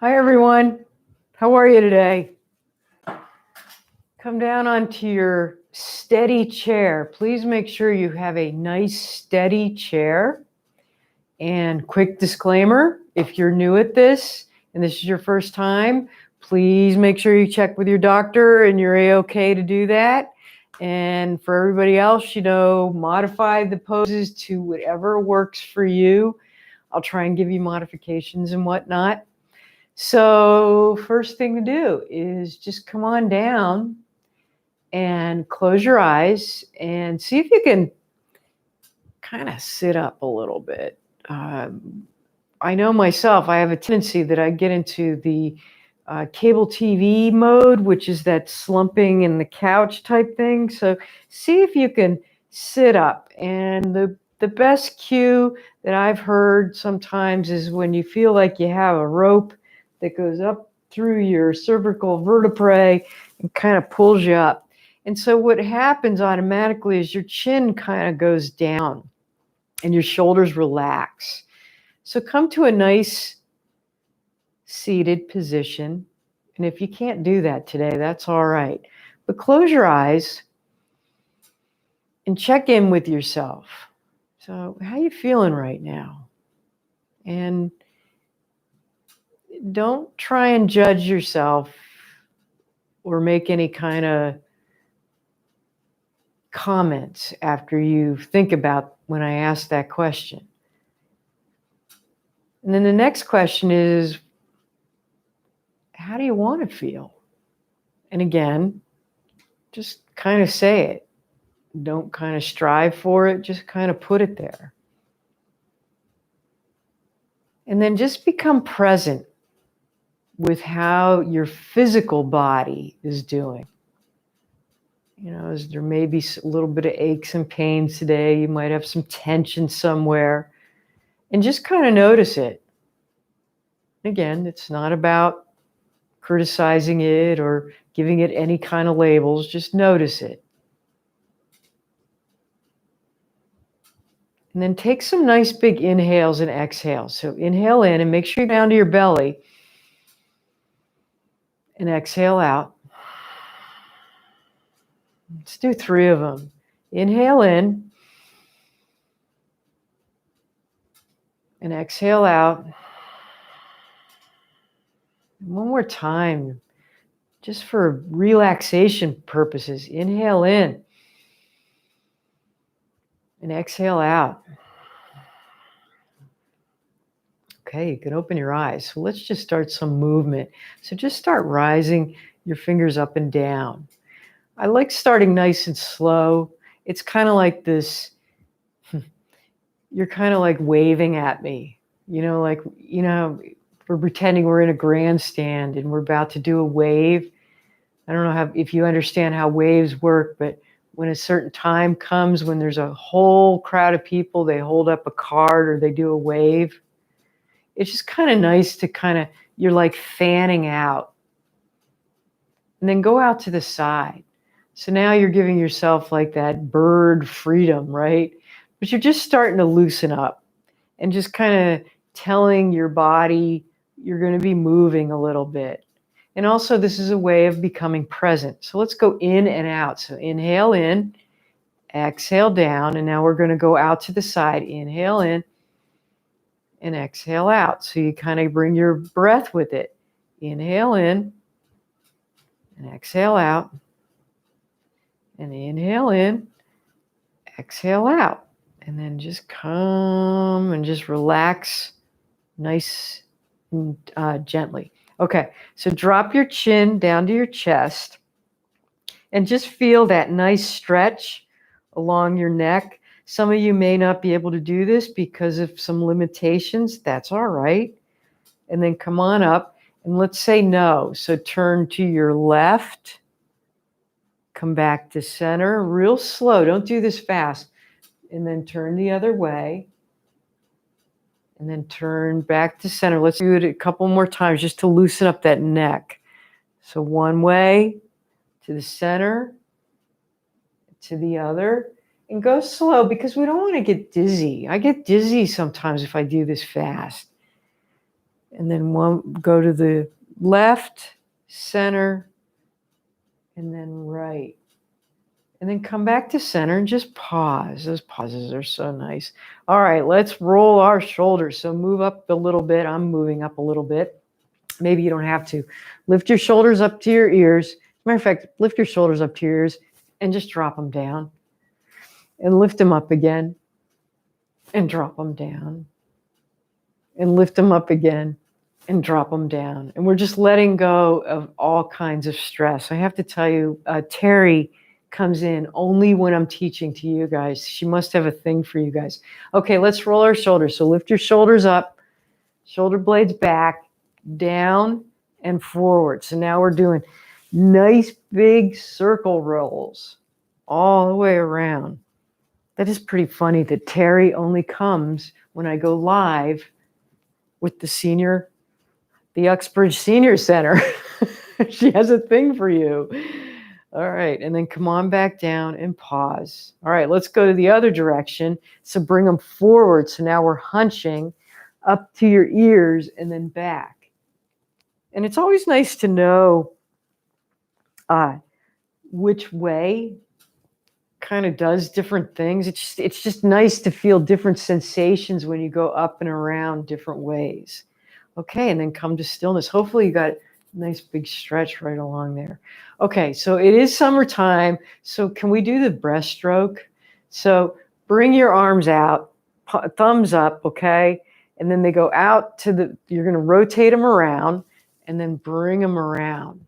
Hi, everyone. How are you today? Come down onto your steady chair. Please make sure you have a nice, steady chair. And quick disclaimer, if you're new at this and this is your first time, please make sure you check with your doctor and you're A-okay to do that. And for everybody else, modify the poses to whatever works for you. I'll try and give you modifications and whatnot. So first thing to do is just come on down and close your eyes and see if you can kind of sit up a little bit. I know myself, I have a tendency that I get into the cable TV mode, which is that slumping in the couch type thing. So see if you can sit up. And the best cue that I've heard sometimes is when you feel like you have a rope that goes up through your cervical vertebrae and kind of pulls you up. And so what happens automatically is your chin kind of goes down and your shoulders relax. So come to a nice seated position. And if you can't do that today, that's all right. But close your eyes and check in with yourself. So how are you feeling right now? And don't try and judge yourself or make any kind of comments after you think about when I ask that question. And then the next question is, how do you want to feel? And again, just kind of say it. Don't kind of strive for it, just kind of put it there. And then just become present with how your physical body is doing. There may be a little bit of aches and pains today. You might have some tension somewhere. And just kind of notice it. Again, it's not about criticizing it or giving it any kind of labels. Just notice it. And then take some nice big inhales and exhales. So inhale in and make sure you're down to your belly. And exhale out. Let's do 3 of them. Inhale in. And exhale out. One more time, just for relaxation purposes. Inhale in. And exhale out. Okay, you can open your eyes. So let's just start some movement. So just start rising your fingers up and down. I like starting nice and slow. It's kind of like this, you're kind of like waving at me. We're pretending we're in a grandstand and we're about to do a wave. I don't know if you understand how waves work, but when a certain time comes, when there's a whole crowd of people, they hold up a card or they do a wave. It's just kind of nice to you're like fanning out. And then go out to the side. So now you're giving yourself like that bird freedom, right? But you're just starting to loosen up and just kind of telling your body you're going to be moving a little bit. And also this is a way of becoming present. So let's go in and out. So inhale in, exhale down, and now we're going to go out to the side. Inhale in and exhale out. So you kind of bring your breath with it. Inhale in and exhale out. And inhale in, exhale out. And then just come and just relax nice and gently. Okay, so drop your chin down to your chest and just feel that nice stretch along your neck. Some of you may not be able to do this because of some limitations. That's all right. And then come on up and let's say no. So turn to your left, come back to center, real slow. Don't do this fast. And then turn the other way. And then turn back to center. Let's do it a couple more times just to loosen up that neck. So one way, to the center, to the other, and go slow because we don't want to get dizzy. I get dizzy sometimes if I do this fast. And then go to the left, center, and then right. And then come back to center and just pause. Those pauses are so nice. All right, let's roll our shoulders. So move up a little bit. I'm moving up a little bit. Maybe you don't have to. Lift your shoulders up to your ears. As a matter of fact, lift your shoulders up to your ears and just drop them down. And lift them up again. And drop them down. And lift them up again. And drop them down. And we're just letting go of all kinds of stress. I have to tell you, Terry comes in only when I'm teaching to you guys. She must have a thing for you guys. Okay, let's roll our shoulders. So lift your shoulders up, shoulder blades back, down and forward. So now we're doing nice big circle rolls all the way around. That is pretty funny that Terry only comes when I go live with the Uxbridge Senior Center. She has a thing for you. All right, and then come on back down and pause. All right, let's go to the other direction. So bring them forward. So now we're hunching up to your ears and then back. And it's always nice to know which way kind of does different things. It's just nice to feel different sensations when you go up and around different ways. Okay, and then come to stillness. Hopefully you got a nice big stretch right along there. Okay, so it is summertime. So can we do the breaststroke? So bring your arms out, thumbs up, okay? And then they go out you're going to rotate them around and then bring them around,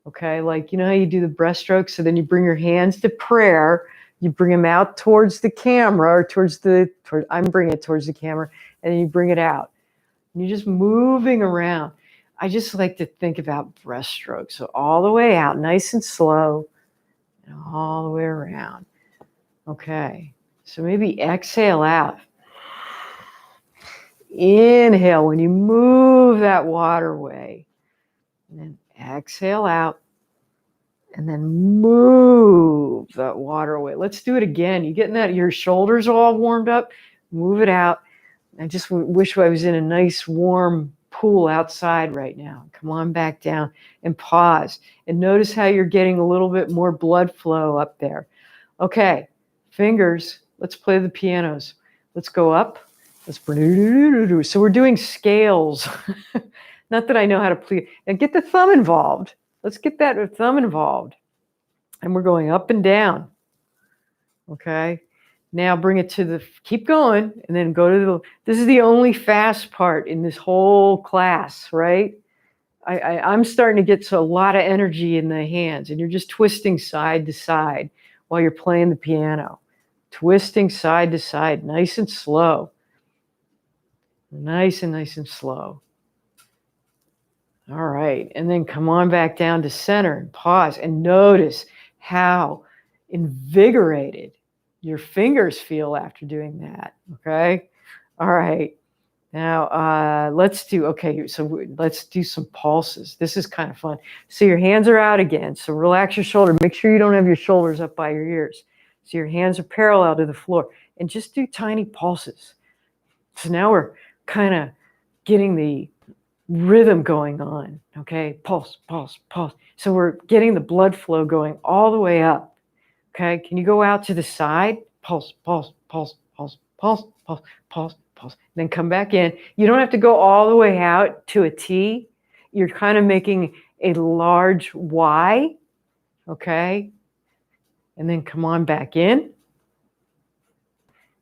okay? Like, you know how you do the breaststroke? So then you bring your hands to prayer. You bring them out towards the camera or I'm bringing it towards the camera, and then you bring it out. And you're just moving around. I just like to think about breaststroke. So all the way out, nice and slow, and all the way around. Okay, so maybe exhale out. Inhale when you move that waterway. And then exhale out. And then move that waterway. Let's do it again. You getting that? Your shoulders all warmed up? Move it out. I just wish I was in a nice warm pool outside right now. Come on back down and pause. And notice how you're getting a little bit more blood flow up there. Okay, fingers. Let's play the pianos. Let's go up. So we're doing scales. Not that I know how to play. And get the thumb involved. Let's get that thumb involved. And we're going up and down. Okay. Now bring it to keep going, and then go to this is the only fast part in this whole class, right? I'm starting to get a lot of energy in the hands, and you're just twisting side to side while you're playing the piano. Twisting side to side, nice and slow. Nice and slow. All right, and then come on back down to center and pause and notice how invigorated your fingers feel after doing that, okay? All right, now let's do some pulses. This is kind of fun. So your hands are out again, so relax your shoulder. Make sure you don't have your shoulders up by your ears. So your hands are parallel to the floor, and just do tiny pulses. So now we're kind of getting the rhythm going on, okay? Pulse, pulse, pulse. So we're getting the blood flow going all the way up. Okay, can you go out to the side? Pulse, pulse, pulse, pulse, pulse, pulse, pulse, pulse. Then come back in. You don't have to go all the way out to a T. You're kind of making a large Y, okay? And then come on back in.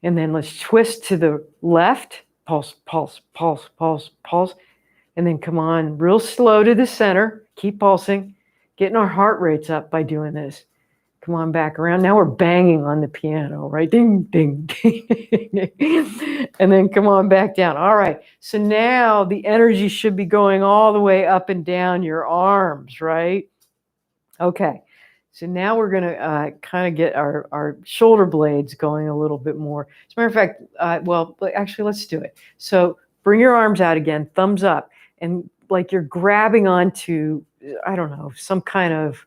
And then let's twist to the left. Pulse, pulse, pulse, pulse, pulse. And then come on real slow to the center. Keep pulsing. Getting our heart rates up by doing this. Come on back around. Now we're banging on the piano, right? Ding, ding, ding. And then come on back down. All right. So now the energy should be going all the way up and down your arms, right? Okay. So now we're going to kind of get our shoulder blades going a little bit more. As a matter of fact, actually, let's do it. So bring your arms out again, thumbs up, and like you're grabbing onto, I don't know, some kind of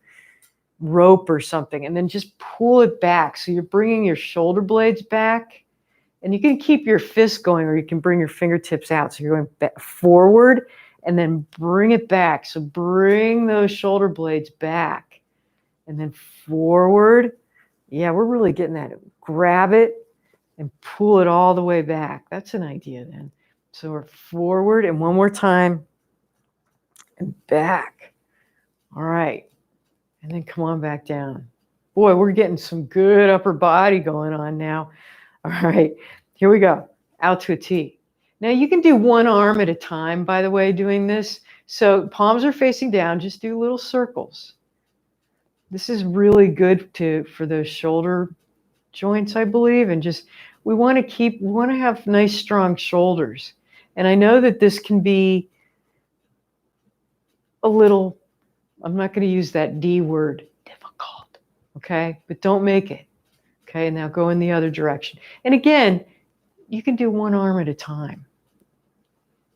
rope or something, and then just pull it back. So you're bringing your shoulder blades back, and you can keep your fists going, or you can bring your fingertips out. So you're going back, forward, and then bring it back. So bring those shoulder blades back and then forward. Yeah, we're really getting that. Grab it and pull it all the way back. That's an idea then. So we're forward and one more time and back. All right. And then come on back down. Boy, we're getting some good upper body going on now. All right, here we go. Out to a T. Now you can do one arm at a time, by the way, doing this. So palms are facing down, just do little circles. This is really good for those shoulder joints, I believe, and just we want to have nice strong shoulders. And I know that this can be a little, I'm not going to use that D word, difficult, okay? But don't make it, okay? Now go in the other direction. And again, you can do one arm at a time.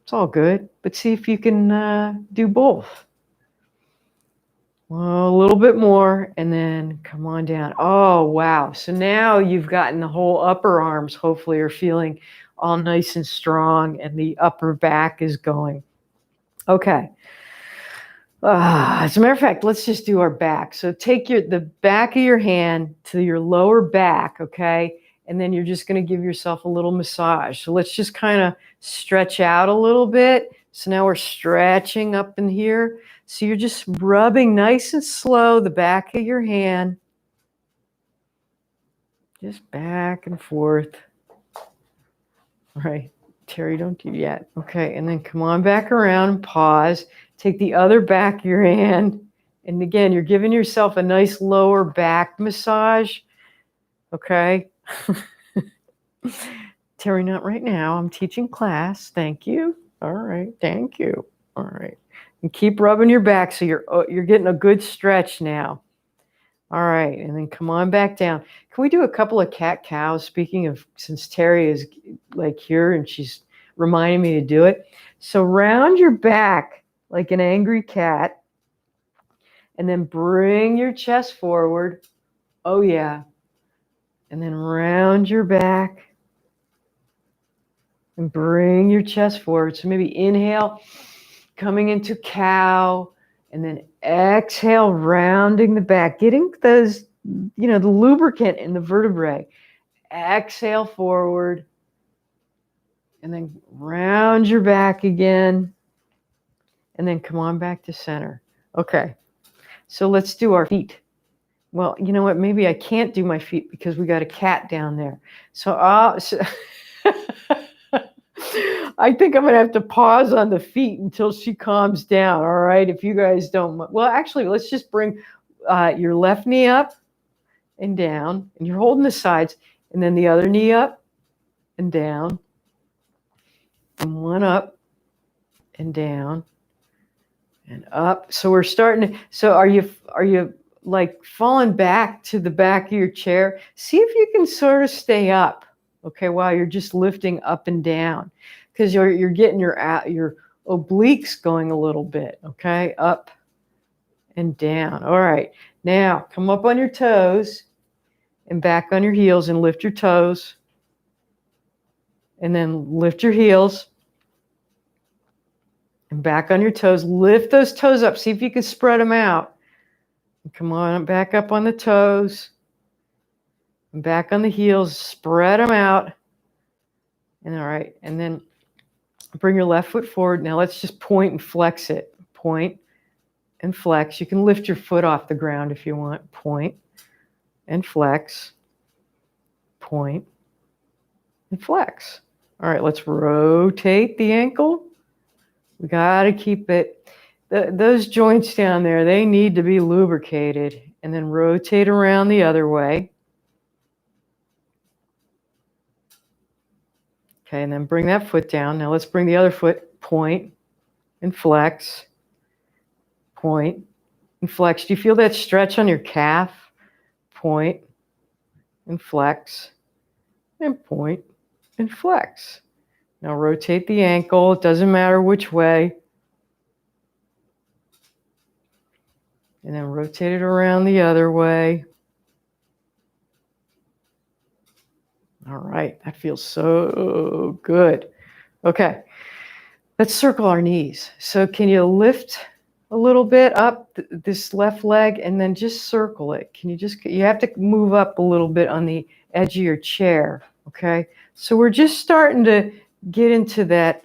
It's all good, but see if you can do both. Well, a little bit more, and then come on down. Oh, wow. So now you've gotten the whole upper arms, hopefully, are feeling all nice and strong, and the upper back is going. Okay. As a matter of fact, let's just do our back. So take the back of your hand to your lower back, okay? And then you're just going to give yourself a little massage. So let's just kind of stretch out a little bit. So now we're stretching up in here. So you're just rubbing nice and slow the back of your hand. Just back and forth. All right. Terry, don't do that. Okay. And then come on back around and pause. Take the other back of your hand. And again, you're giving yourself a nice lower back massage. Okay. Terry, not right now. I'm teaching class. Thank you. All right. Thank you. All right. And keep rubbing your back so you're getting a good stretch now. All right. And then come on back down. Can we do a couple of cat-cows? Speaking of, since Terry is like here and she's reminding me to do it. So round your back like an angry cat. And then bring your chest forward. Oh, yeah. And then round your back. And bring your chest forward. So maybe inhale, coming into cow. And then exhale, rounding the back. Getting those, the lubricant in the vertebrae. Exhale forward. And then round your back again. And then come on back to center. Okay. So let's do our feet. Well, you know what? Maybe I can't do my feet because we got a cat down there. So I think I'm going to have to pause on the feet until she calms down. All right. If you guys don't. Well, actually, let's just bring your left knee up and down. And you're holding the sides. And then the other knee up and down. And one up and down. And up. So we're starting to, so are you like falling back to the back of your chair? See if you can sort of stay up, okay, while you're just lifting up and down. Because you're getting your obliques going a little bit, okay? Up and down. All right. Now come up on your toes and back on your heels and lift your toes. And then lift your heels. And back on your toes, lift those toes up. See if you can spread them out. And come on, back up on the toes. And back on the heels, spread them out. And all right, and then bring your left foot forward. Now let's just point and flex it. Point and flex. You can lift your foot off the ground if you want. Point and flex. Point and flex. All right, let's rotate the ankle. We got to keep it, those joints down there, they need to be lubricated. And then rotate around the other way. Okay, and then bring that foot down. Now let's bring the other foot, point and flex. Point and flex. Do you feel that stretch on your calf? Point and flex. And point and flex. Now rotate the ankle. It doesn't matter which way. And then rotate it around the other way. All right. That feels so good. Okay. Let's circle our knees. So can you lift a little bit up this left leg and then just circle it? You have to move up a little bit on the edge of your chair, okay? So we're just starting to get into that,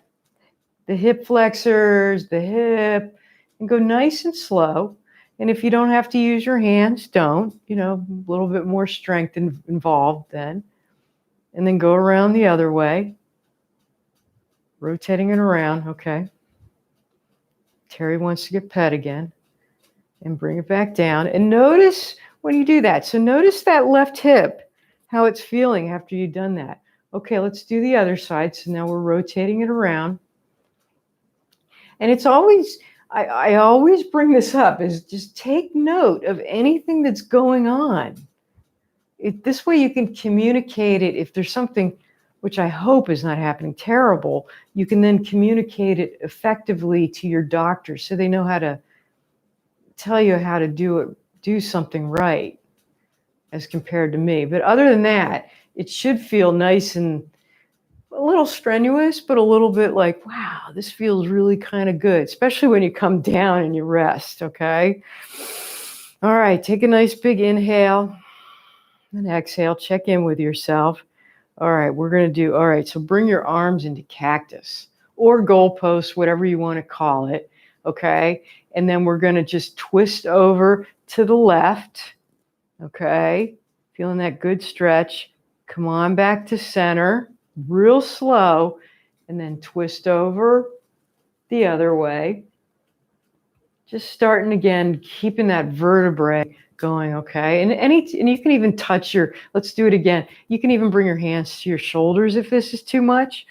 the hip flexors, the hip, and go nice and slow. And if you don't have to use your hands, don't, a little bit more strength involved then. And then go around the other way, rotating it around, okay? Terry wants to get pet again. And bring it back down. And notice when you do that. So notice that left hip, how it's feeling after you've done that. Okay, let's do the other side. So now we're rotating it around. And it's always, I always bring this up, is just take note of anything that's going on. This way you can communicate it. If there's something, which I hope is not happening, terrible, you can then communicate it effectively to your doctor so they know how to tell you how to do something right as compared to me. But other than that, it should feel nice and a little strenuous, but a little bit like, wow, this feels really kind of good, especially when you come down and you rest, okay? All right, take a nice big inhale and exhale. Check in with yourself. All right, all right, so bring your arms into cactus or goalpost, whatever you want to call it, okay? And then we're going to just twist over to the left, okay? Feeling that good stretch. Come on back to center, real slow, and then twist over the other way. Just starting again, keeping that vertebrae going, okay? And you can even touch let's do it again. You can even bring your hands to your shoulders if this is too much,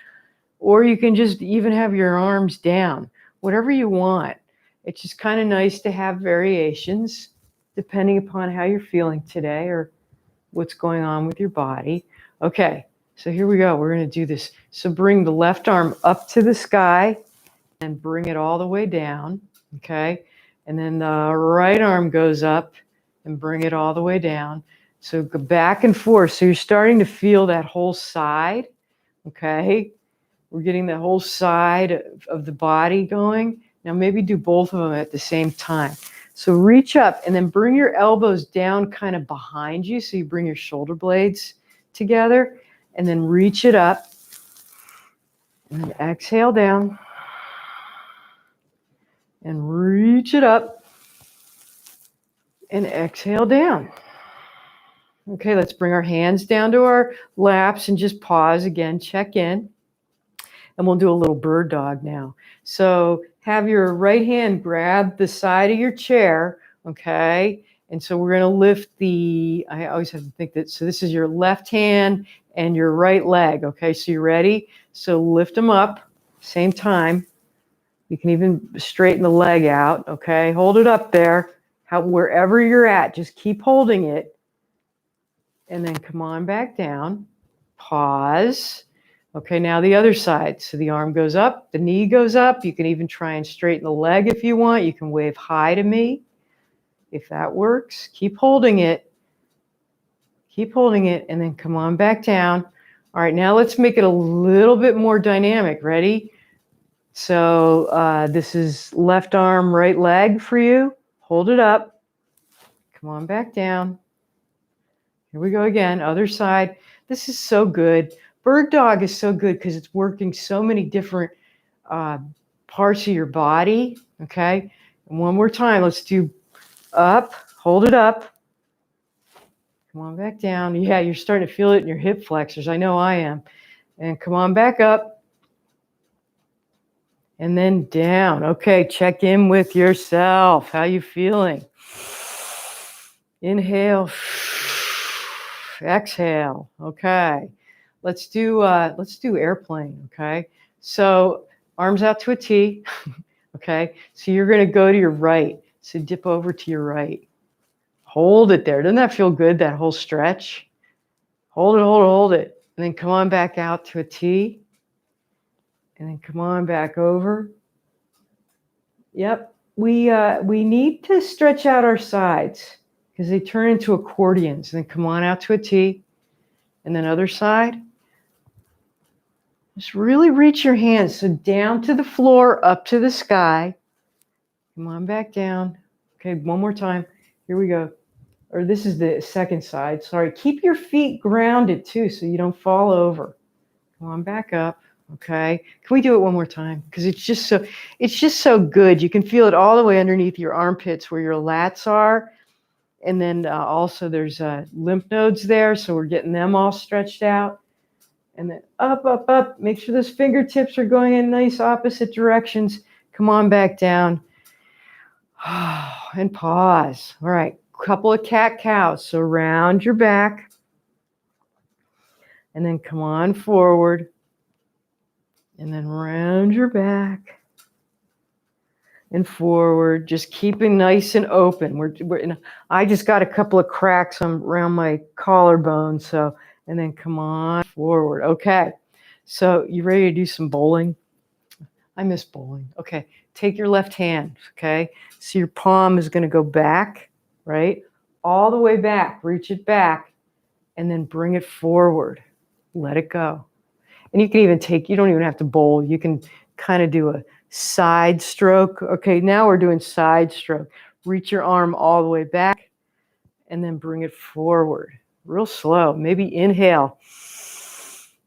or you can just even have your arms down, whatever you want. It's just kind of nice to have variations depending upon how you're feeling today or what's going on with your body. Okay, so here we go. We're going to do this. So bring the left arm up to the sky and bring it all the way down, okay? And then the right arm goes up and bring it all the way down. So go back and forth. So you're starting to feel that whole side, okay? We're getting the whole side of the body going. Now maybe do both of them at the same time. So reach up and then bring your elbows down kind of behind you. So you bring your shoulder blades together and then reach it up. And then exhale down. And reach it up. And exhale down. Okay, let's bring our hands down to our laps and just pause again, check in. And we'll do a little bird dog now. So have your right hand grab the side of your chair, okay? And so we're going to lift I always have to think that, so this is your left hand and your right leg, okay? So you ready? So lift them up, same time. You can even straighten the leg out, okay? Hold it up there, wherever you're at, just keep holding it. And then come on back down, pause. Okay, now the other side. So the arm goes up, the knee goes up. You can even try and straighten the leg if you want. You can wave hi to me if that works. Keep holding it. Keep holding it, and then come on back down. All right, now let's make it a little bit more dynamic. Ready? So this is left arm, right leg for you. Hold it up. Come on back down. Here we go again, other side. This is so good. Bird dog is so good because it's working so many different parts of your body, okay? And one more time, let's do up, hold it up. Come on back down. Yeah, you're starting to feel it in your hip flexors. I know I am. And come on back up. And then down. Okay, check in with yourself. How you feeling? Inhale. Exhale. Okay. Let's do airplane, okay? So arms out to a T, okay? So you're going to go to your right. So dip over to your right. Hold it there. Doesn't that feel good, that whole stretch? Hold it, hold it, hold it. And then come on back out to a T. And then come on back over. Yep. We need to stretch out our sides because they turn into accordions. And then come on out to a T. And then other side. Just really reach your hands. So down to the floor, up to the sky. Come on back down. Okay, one more time. Here we go. Or this is the second side. Sorry. Keep your feet grounded too so you don't fall over. Come on back up. Okay. Can we do it one more time? Because it's just so good. You can feel it all the way underneath your armpits where your lats are. And then also there's lymph nodes there. So we're getting them all stretched out. And then up, up, up. Make sure those fingertips are going in nice opposite directions. Come on back down. And pause. All right. Couple of cat-cows. So round your back. And then come on forward. And then round your back. And forward. Just keeping nice and open. I just got a couple of cracks around my collarbone. So, and then come on forward. Okay. So you ready to do some bowling? I miss bowling. Okay. Take your left hand. Okay. So your palm is going to go back, right? All the way back. Reach it back. And then bring it forward. Let it go. And you can even you don't even have to bowl. You can kind of do a side stroke. Okay, now we're doing side stroke. Reach your arm all the way back and then bring it forward. Real slow. Maybe inhale.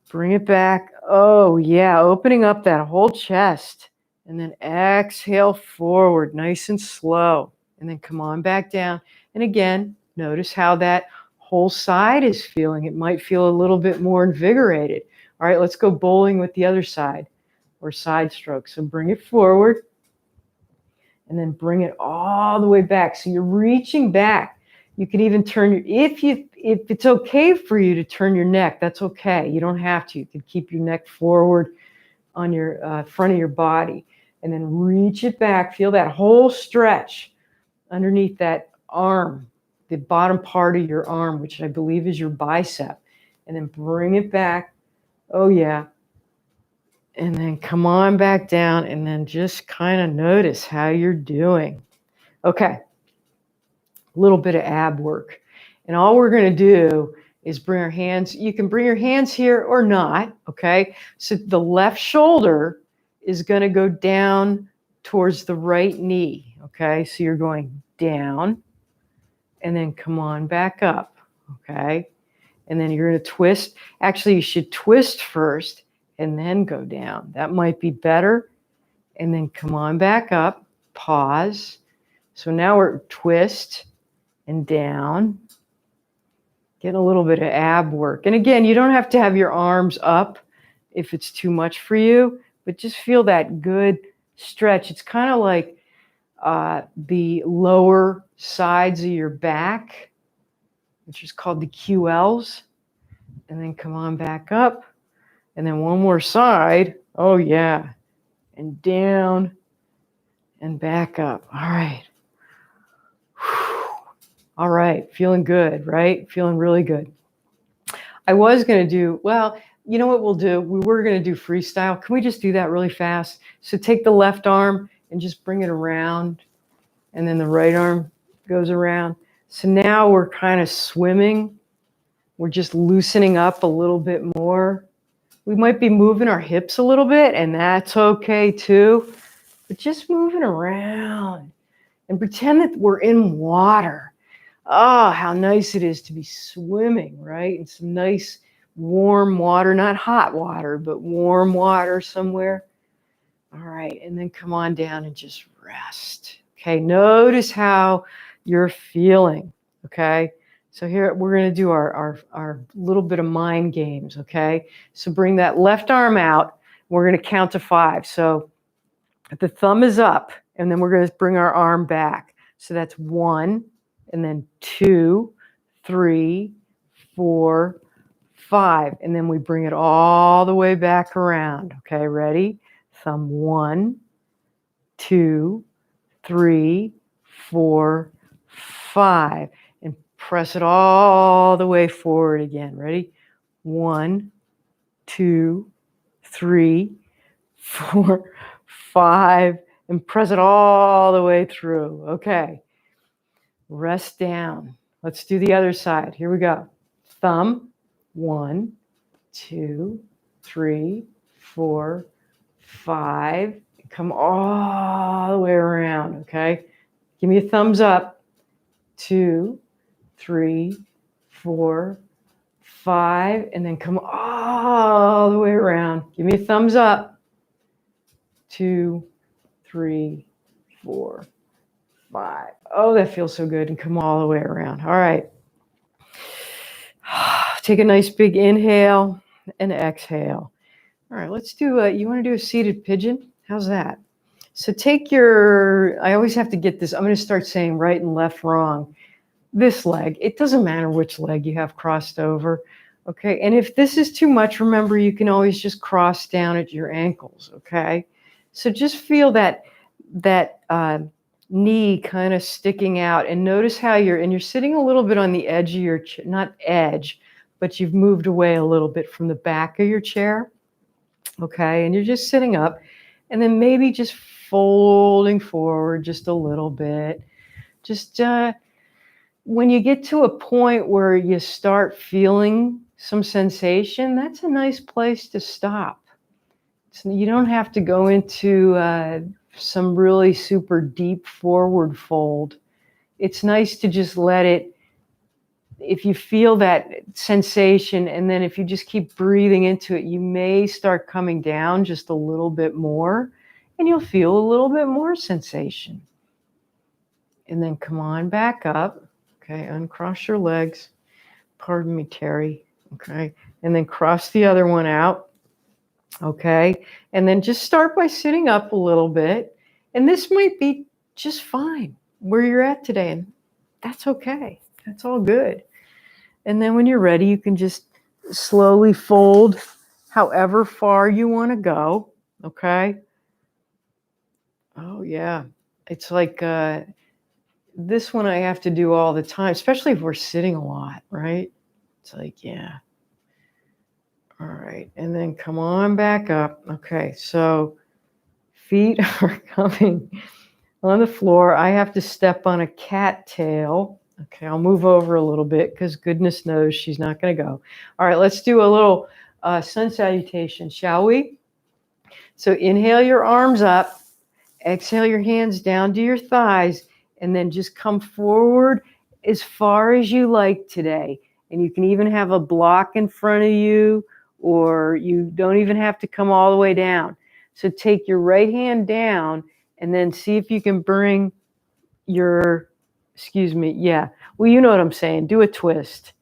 Bring it back. Oh, yeah. Opening up that whole chest. And then exhale forward, nice and slow. And then come on back down. And again, notice how that whole side is feeling. It might feel a little bit more invigorated. All right, let's go bowling with the other side or side stroke. So bring it forward and then bring it all the way back. So you're reaching back. You can even turn if it's okay for you to turn your neck, that's okay. You don't have to. You can keep your neck forward on your front of your body and then reach it back. Feel that whole stretch underneath that arm, the bottom part of your arm, which I believe is your bicep, and then bring it back. Oh, yeah. And then come on back down and then just kind of notice how you're doing. Okay. A little bit of ab work. And all we're going to do is bring our hands. You can bring your hands here or not. Okay. So the left shoulder is going to go down towards the right knee. Okay. So you're going down and then come on back up. Okay. And then you're going to twist. Actually, you should twist first and then go down. That might be better. And then come on back up. Pause. So now we're twist and down. Get a little bit of ab work. And again, you don't have to have your arms up if it's too much for you, but just feel that good stretch. It's kind of like the lower sides of your back, which is called the QLs. And then come on back up. And then one more side. Oh, yeah. And down and back up. All right. All right. Feeling good, right? Feeling really good. I was going to do, well, you know what we'll do? We were going to do freestyle. Can we just do that really fast? So take the left arm and just bring it around. And then the right arm goes around. So now we're kind of swimming. We're just loosening up a little bit more. We might be moving our hips a little bit, and that's okay too. But just moving around and pretend that we're in water. Oh, how nice it is to be swimming, right? In some nice warm water, not hot water, but warm water somewhere. All right, and then come on down and just rest. Okay, notice how you're feeling, okay? So here we're going to do our little bit of mind games, okay? So bring that left arm out. We're going to count to 5. So the thumb is up, and then we're going to bring our arm back. So that's 1, and then 2, 3, 4, 5. And then we bring it all the way back around. Okay, ready? Thumb 1, 2, 3, 4, 5. And press it all the way forward again. Ready? 1, 2, 3, 4, 5. And press it all the way through. Okay. Rest down. Let's do the other side. Here we go. Thumb. 1, 2, 3, 4, 5. Come all the way around, okay? Give me a thumbs up. 2, 3, 4, 5, and then come all the way around. Give me a thumbs up. 2, 3, 4, 5. Oh, that feels so good. And come all the way around. All right. Take a nice big inhale and exhale. All right, let's do you want to do a seated pigeon? How's that? So take I always have to get this. I'm going to start saying right and left wrong. This leg, it doesn't matter which leg you have crossed over. Okay, and if this is too much, remember you can always just cross down at your ankles. Okay, so just feel that knee kind of sticking out, and notice how you're sitting a little bit on the edge of your chair, not edge, but you've moved away a little bit from the back of your chair. Okay, and you're just sitting up, and then maybe just folding forward just a little bit. Just when you get to a point where you start feeling some sensation, that's a nice place to stop. So you don't have to go into some really super deep forward fold. It's nice to just let it, if you feel that sensation, and then if you just keep breathing into it, you may start coming down just a little bit more, and you'll feel a little bit more sensation. And then come on back up. Okay, uncross your legs. Pardon me, Terry. Okay, and then cross the other one out. Okay, and then just start by sitting up a little bit. And this might be just fine where you're at today, and that's okay. That's all good. And then when you're ready, you can just slowly fold however far you want to go. Okay. Oh, yeah. It's like this one I have to do all the time, especially if we're sitting a lot, right? It's like, yeah. All right. And then come on back up. Okay. So feet are coming on the floor. I have to step on a cat tail. Okay, I'll move over a little bit because goodness knows she's not going to go. All right, let's do a little sun salutation, shall we? So inhale your arms up, exhale your hands down to your thighs, and then just come forward as far as you like today. And you can even have a block in front of you, or you don't even have to come all the way down. So take your right hand down and then see if you can bring your, yeah. Well, you know what I'm saying. Do a twist.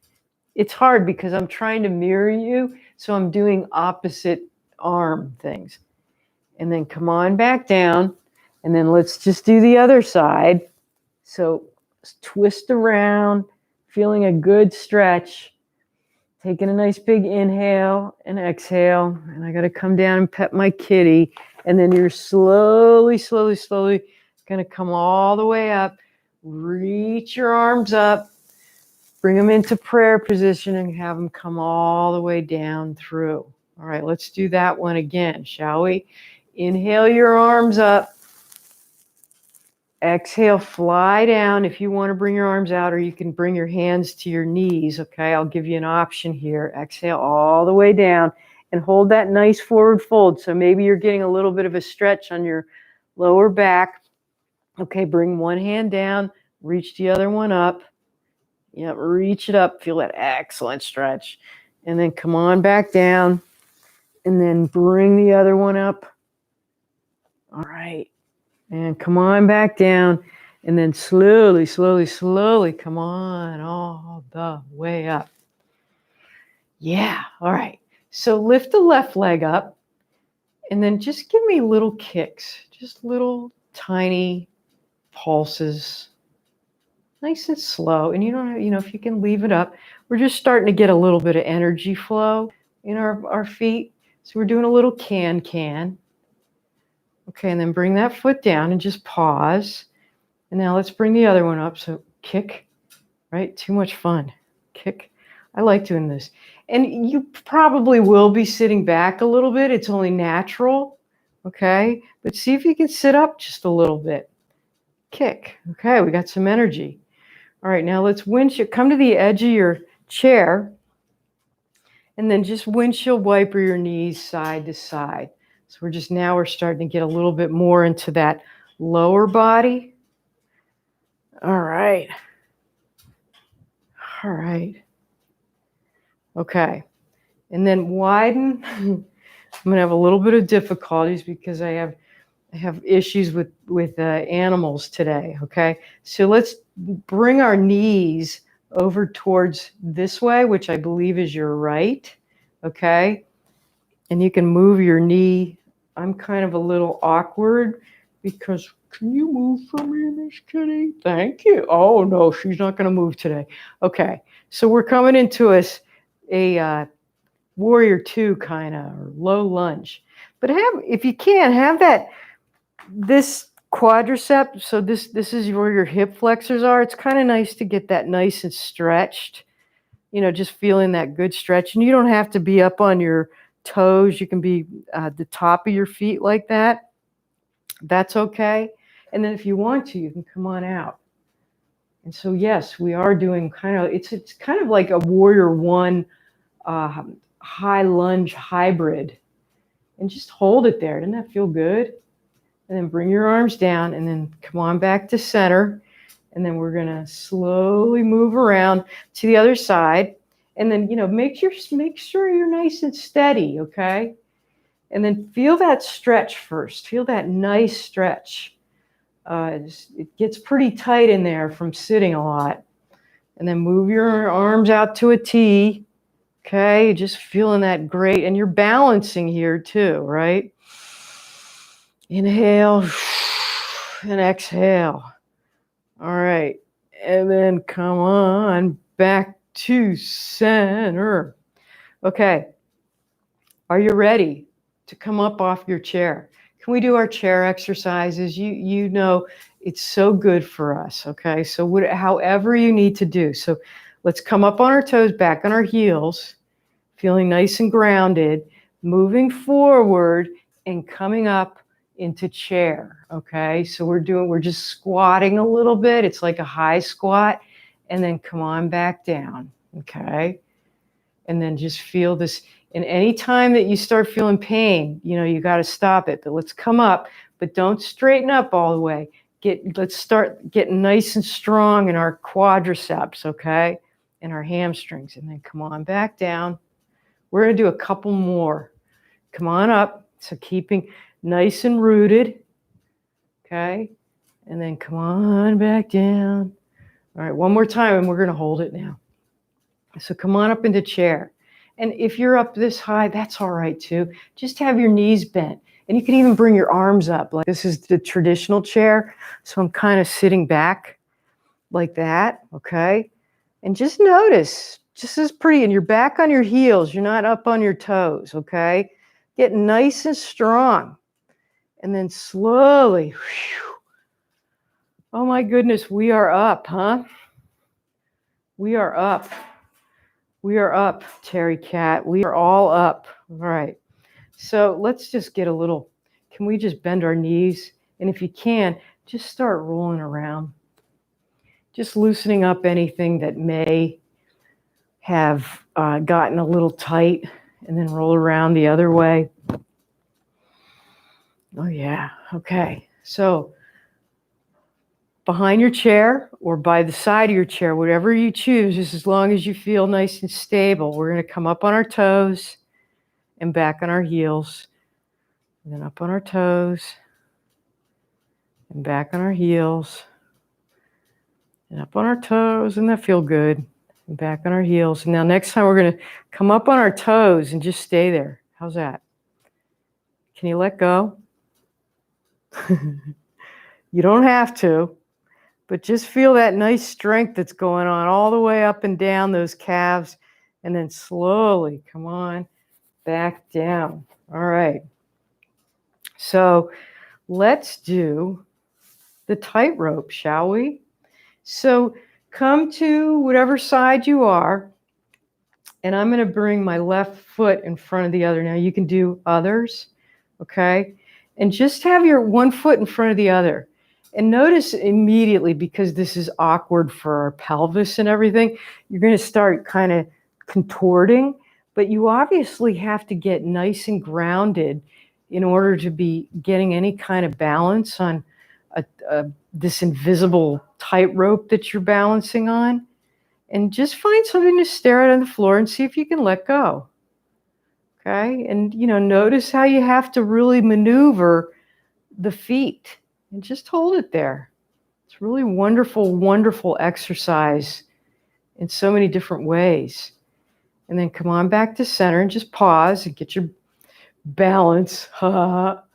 It's hard because I'm trying to mirror you, so I'm doing opposite arm things. And then come on back down, and then let's just do the other side. So twist around, feeling a good stretch, taking a nice big inhale and exhale. And I got to come down and pet my kitty. And then you're slowly going to come all the way up. Reach your arms up, bring them into prayer position, and have them come all the way down through. All right, let's do that one again, shall we? Inhale your arms up. Exhale, fly down. If you want to bring your arms out, or you can bring your hands to your knees, okay? I'll give you an option here. Exhale all the way down and hold that nice forward fold. So maybe you're getting a little bit of a stretch on your lower back. Okay, bring one hand down, reach the other one up. Yep, reach it up. Feel that excellent stretch. And then come on back down. And then bring the other one up. All right. And come on back down. And then slowly come on all the way up. Yeah. All right. So lift the left leg up. And then just give me little kicks. Just little tiny pulses. Nice and slow. And you don't have, if you can leave it up. We're just starting to get a little bit of energy flow in our feet. So we're doing a little can. Okay, and then bring that foot down and just pause. And now let's bring the other one up. So kick, right? Too much fun. Kick. I like doing this. And you probably will be sitting back a little bit. It's only natural. Okay, but see if you can sit up just a little bit. Kick. Okay, we got some energy. All right, now let's winch it. Come to the edge of your chair. And then just windshield wiper your knees side to side. So we're starting to get a little bit more into that lower body. All right. All right. Okay. And then widen. I'm going to have a little bit of difficulties because I have issues with animals today. Okay. So let's bring our knees over towards this way, which I believe is your right. Okay. And you can move your knee. I'm kind of a little awkward because, can you move for me, Miss Kitty? Thank you. Oh, no, she's not going to move today. Okay, so we're coming into a warrior two kind of, or low lunge. But if you can, have this quadricep. So this is where your hip flexors are. It's kind of nice to get that nice and stretched, just feeling that good stretch. And you don't have to be up on your toes. You can be at the top of your feet like that. That's okay. And then if you want to, you can come on out. And so, yes, we are doing it's kind of like a warrior one high lunge hybrid. And just hold it there. Doesn't that feel good? And then bring your arms down and then come on back to center. And then we're going to slowly move around to the other side. And then, make sure you're nice and steady, okay? And then feel that stretch first. Feel that nice stretch. It gets pretty tight in there from sitting a lot. And then move your arms out to a T. Okay, just feeling that great. And you're balancing here too, right? Inhale and exhale. All right. And then come on back to center. Okay. Are you ready to come up off your chair? Can we do our chair exercises? You know it's so good for us, okay? So however you need to do. So let's come up on our toes, back on our heels, feeling nice and grounded, moving forward and coming up into chair, okay? So we're just squatting a little bit. It's like a high squat, and then come on back down, okay? And then just feel this. And any time that you start feeling pain, you got to stop it. But let's come up, but don't straighten up all the way. Let's start getting nice and strong in our quadriceps, okay? And our hamstrings. And then come on back down. We're going to do a couple more. Come on up. So keeping nice and rooted, okay? And then come on back down. All right, one more time, and we're going to hold it now. So come on up into chair. And if you're up this high, that's all right too. Just have your knees bent. And you can even bring your arms up. Like this is the traditional chair. So I'm kind of sitting back like that, okay? And just notice, just as pretty, and you're back on your heels. You're not up on your toes, okay? Get nice and strong. And then slowly, whew. Oh my goodness, we are up, huh? We are up. We are up, Terry Cat. We are all up. All right. So let's just get can we just bend our knees? And if you can, just start rolling around. Just loosening up anything that may have gotten a little tight, and then roll around the other way. Oh yeah, okay. So behind your chair or by the side of your chair, whatever you choose, just as long as you feel nice and stable, we're going to come up on our toes and back on our heels, and then up on our toes and back on our heels and up on our toes, and that feel good, and back on our heels. And now next time we're going to come up on our toes and just stay there. How's that? Can you let go? You don't have to. But just feel that nice strength that's going on all the way up and down those calves. And then slowly, come on, back down. All right. So let's do the tightrope, shall we? So come to whatever side you are. And I'm going to bring my left foot in front of the other. Now you can do others, okay? And just have your one foot in front of the other. And notice immediately, because this is awkward for our pelvis and everything, you're going to start kind of contorting. but you obviously have to get nice and grounded in order to be getting any kind of balance on this invisible tightrope that you're balancing on. And just find something to stare at on the floor and see if you can let go. Okay? And, notice how you have to really maneuver the feet and just hold it there. It's really wonderful, wonderful exercise in so many different ways. And then come on back to center and just pause and get your balance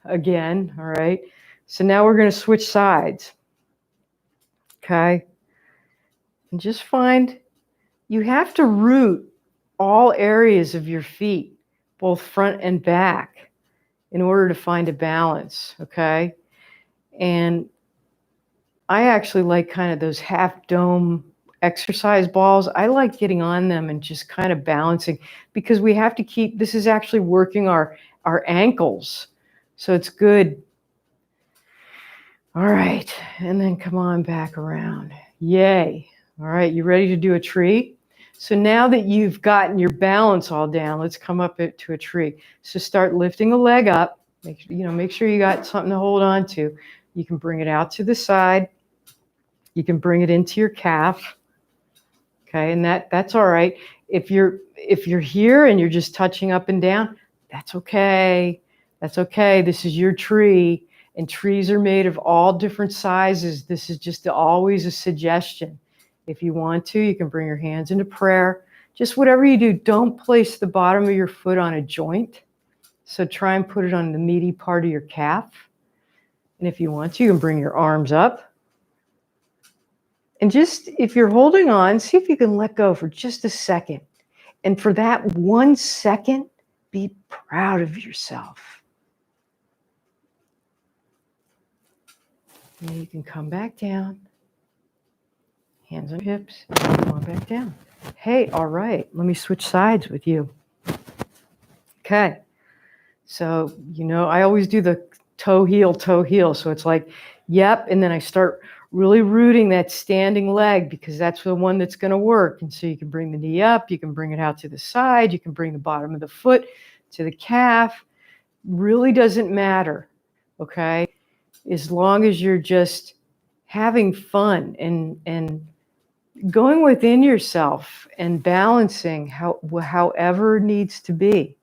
again. All right. So now we're going to switch sides. Okay. And just find you have to root all areas of your feet, both front and back, in order to find a balance. Okay. And I actually like kind of those half dome exercise balls. I like getting on them and just kind of balancing, because we have to keep, this is actually working our ankles. So it's good. All right. And then come on back around. Yay. All right. You ready to do a tree? So now that you've gotten your balance all down, let's come up to a tree. So start lifting a leg up. Make sure you got something to hold on to. You can bring it out to the side. You can bring it into your calf. Okay, and that's all right. If you're here and you're just touching up and down, that's okay. That's okay. This is your tree, and trees are made of all different sizes. This is just always a suggestion. If you want to, you can bring your hands into prayer. Just whatever you do, don't place the bottom of your foot on a joint. So try and put it on the meaty part of your calf. And if you want to, you can bring your arms up. And just, if you're holding on, see if you can let go for just a second. And for that 1 second, be proud of yourself. And then you can come back down. Hands on hips. And come on back down. Hey, all right. Let me switch sides with you. Okay. So, I always do the toe, heel. So it's like, yep. And then I start really rooting that standing leg, because that's the one that's going to work. And so you can bring the knee up, you can bring it out to the side, you can bring the bottom of the foot to the calf. Really doesn't matter, okay? As long as you're just having fun and going within yourself and balancing however needs to be.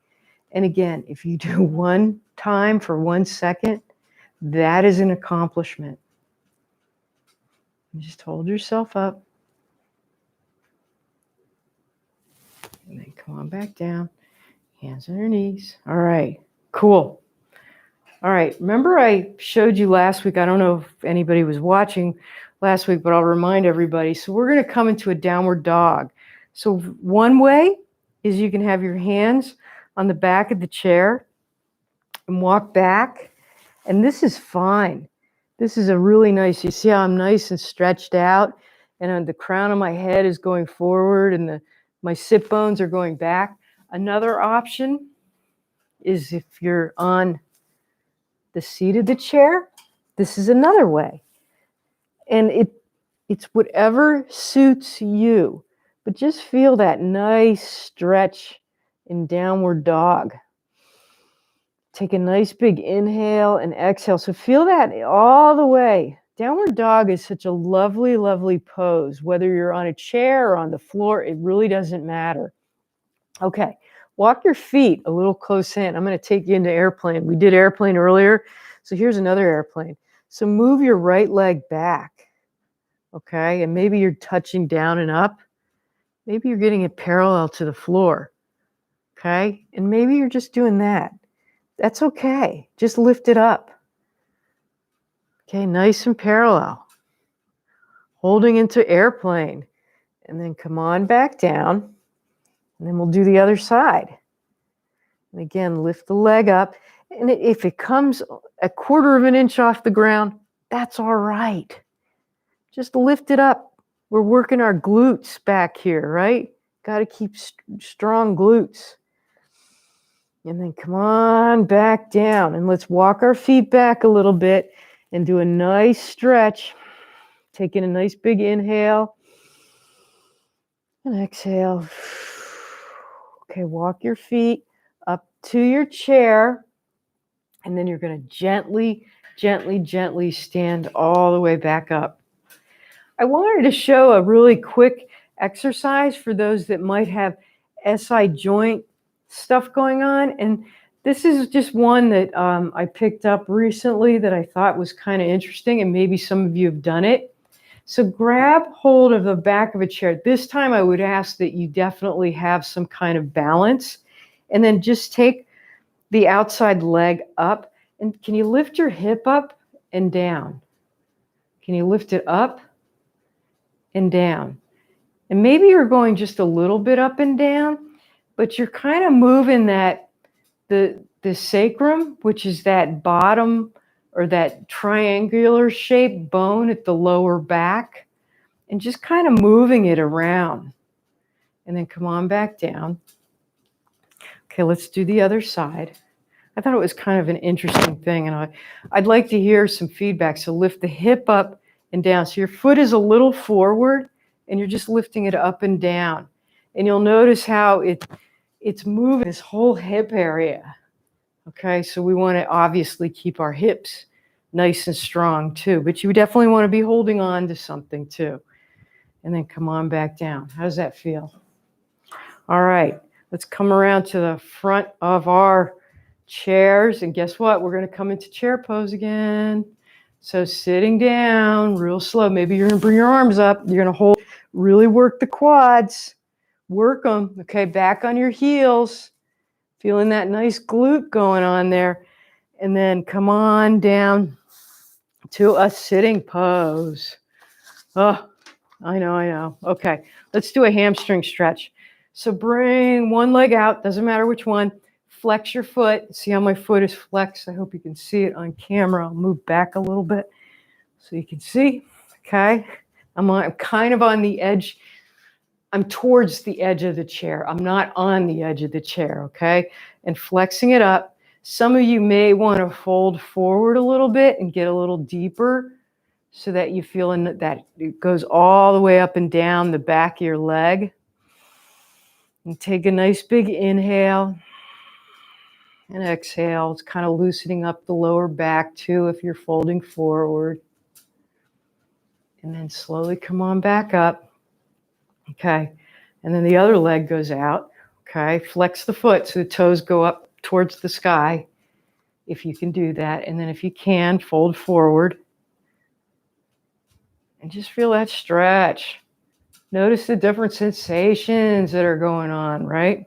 And again, if you do one time for 1 second, that is an accomplishment. Just hold yourself up. And then come on back down. Hands on your knees. All right. Cool. All right. Remember I showed you last week, I don't know if anybody was watching last week, but I'll remind everybody. So we're going to come into a downward dog. So one way is you can have your hands on the back of the chair and walk back. And this is fine. This is a really nice, you see how I'm nice and stretched out, and the crown of my head is going forward and my sit bones are going back. Another option is if you're on the seat of the chair, this is another way. And it's whatever suits you, but just feel that nice stretch in downward dog. Take a nice big inhale and exhale. So feel that all the way. Downward dog is such a lovely, lovely pose. Whether you're on a chair or on the floor, it really doesn't matter. Okay, walk your feet a little close in. I'm going to take you into airplane. We did airplane earlier, so here's another airplane. So move your right leg back, okay? And maybe you're touching down and up. Maybe you're getting it parallel to the floor, okay? And maybe you're just doing that. That's okay. Just lift it up. Okay, nice and parallel. Holding into airplane. And then come on back down. And then we'll do the other side. And again, lift the leg up. And if it comes a 1/4 of an inch off the ground, that's all right. Just lift it up. We're working our glutes back here, right? Got to keep strong glutes. And then come on back down. And let's walk our feet back a little bit and do a nice stretch. Taking a nice big inhale and exhale. Okay, walk your feet up to your chair, and then you're going to gently, gently, gently stand all the way back up. I wanted to show a really quick exercise for those that might have SI joint stuff going on. And this is just one that I picked up recently that I thought was kind of interesting, and maybe some of you have done it. So grab hold of the back of a chair. This time I would ask that you definitely have some kind of balance, and then just take the outside leg up. And can you lift your hip up and down? Can you lift it up and down? And maybe you're going just a little bit up and down, but you're kind of moving that the sacrum, which is that bottom or that triangular shaped bone at the lower back, and just kind of moving it around. And then come on back down. Okay, let's do the other side. I thought it was kind of an interesting thing, and I'd like to hear some feedback. So lift the hip up and down. So your foot is a little forward, and you're just lifting it up and down. And you'll notice how it's moving this whole hip area. Okay, so we want to obviously keep our hips nice and strong too, but you definitely want to be holding on to something too. And then come on back down. How does that feel? All right, let's come around to the front of our chairs, and guess what? We're going to come into chair pose again. So sitting down real slow. Maybe you're going to bring your arms up. You're going to hold, really work the quads. Work them. Okay, back on your heels. Feeling that nice glute going on there. And then come on down to a sitting pose. Oh, I know. Okay, let's do a hamstring stretch. So bring one leg out, doesn't matter which one. Flex your foot. See how my foot is flexed? I hope you can see it on camera. I'll move back a little bit so you can see. Okay, I'm kind of on the edge. I'm towards the edge of the chair. I'm not on the edge of the chair, okay? And flexing it up. Some of you may want to fold forward a little bit and get a little deeper so that you feel that it goes all the way up and down the back of your leg. And take a nice big inhale and exhale. It's kind of loosening up the lower back too if you're folding forward. And then slowly come on back up. Okay, and then the other leg goes out. Okay, flex the foot so the toes go up towards the sky, if you can do that. And then if you can, fold forward. And just feel that stretch. Notice the different sensations that are going on, right?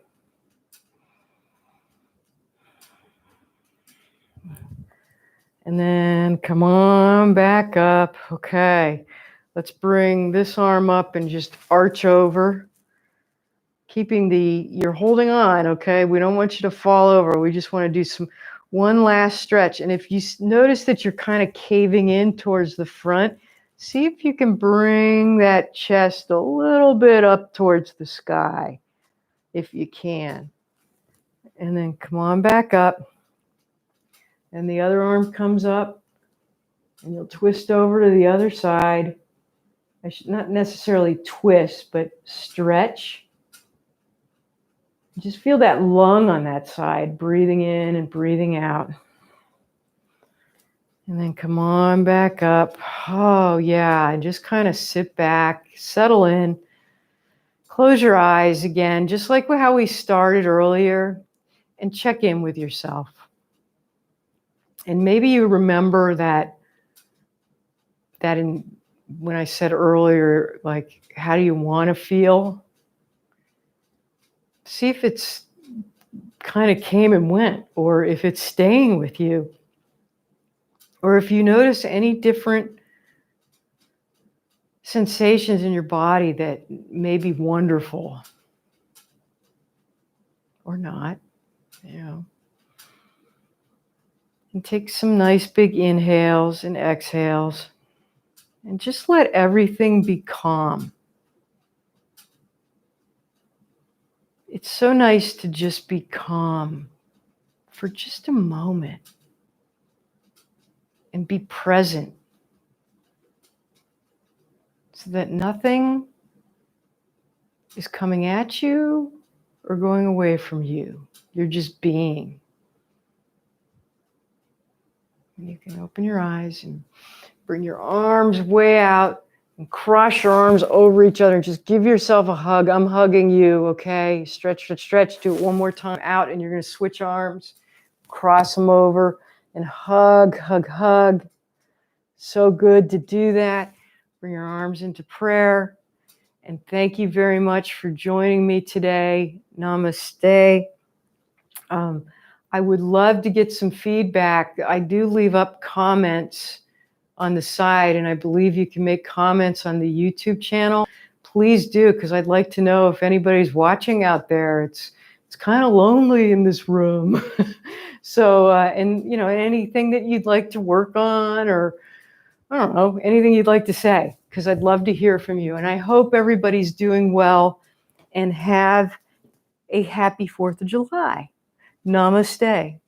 And then come on back up. Okay, let's bring this arm up and just arch over. Keeping you're holding on, okay? We don't want you to fall over. We just want to do one last stretch. And if you notice that you're kind of caving in towards the front, see if you can bring that chest a little bit up towards the sky, if you can. And then come on back up. And the other arm comes up, and you'll twist over to the other side. I should not necessarily twist, but stretch. Just feel that lung on that side, breathing in and breathing out. And then come on back up. Oh, yeah. And just kind of sit back, settle in. Close your eyes again, just like how we started earlier, and check in with yourself. And maybe you remember that when I said earlier, like, how do you want to feel? See if it's kind of came and went, or if it's staying with you, or if you notice any different sensations in your body that may be wonderful or not, And take some nice big inhales and exhales, and just let everything be calm. It's so nice to just be calm for just a moment and be present so that nothing is coming at you or going away from you. You're just being. And you can open your eyes and bring your arms way out and cross your arms over each other and just give yourself a hug. I'm hugging you, okay? Stretch, stretch, stretch. Do it one more time out, and you're going to switch arms, cross them over, and hug, hug, hug. So good to do that. Bring your arms into prayer. And thank you very much for joining me today. Namaste. I would love to get some feedback. I do leave up comments on the side, and I believe you can make comments on the YouTube channel. Please do, because I'd like to know if anybody's watching out there. It's kind of lonely in this room. So, and you know, anything that you'd like to work on, or I don't know, anything you'd like to say, because I'd love to hear from you. And I hope everybody's doing well and have a happy 4th of July. Namaste.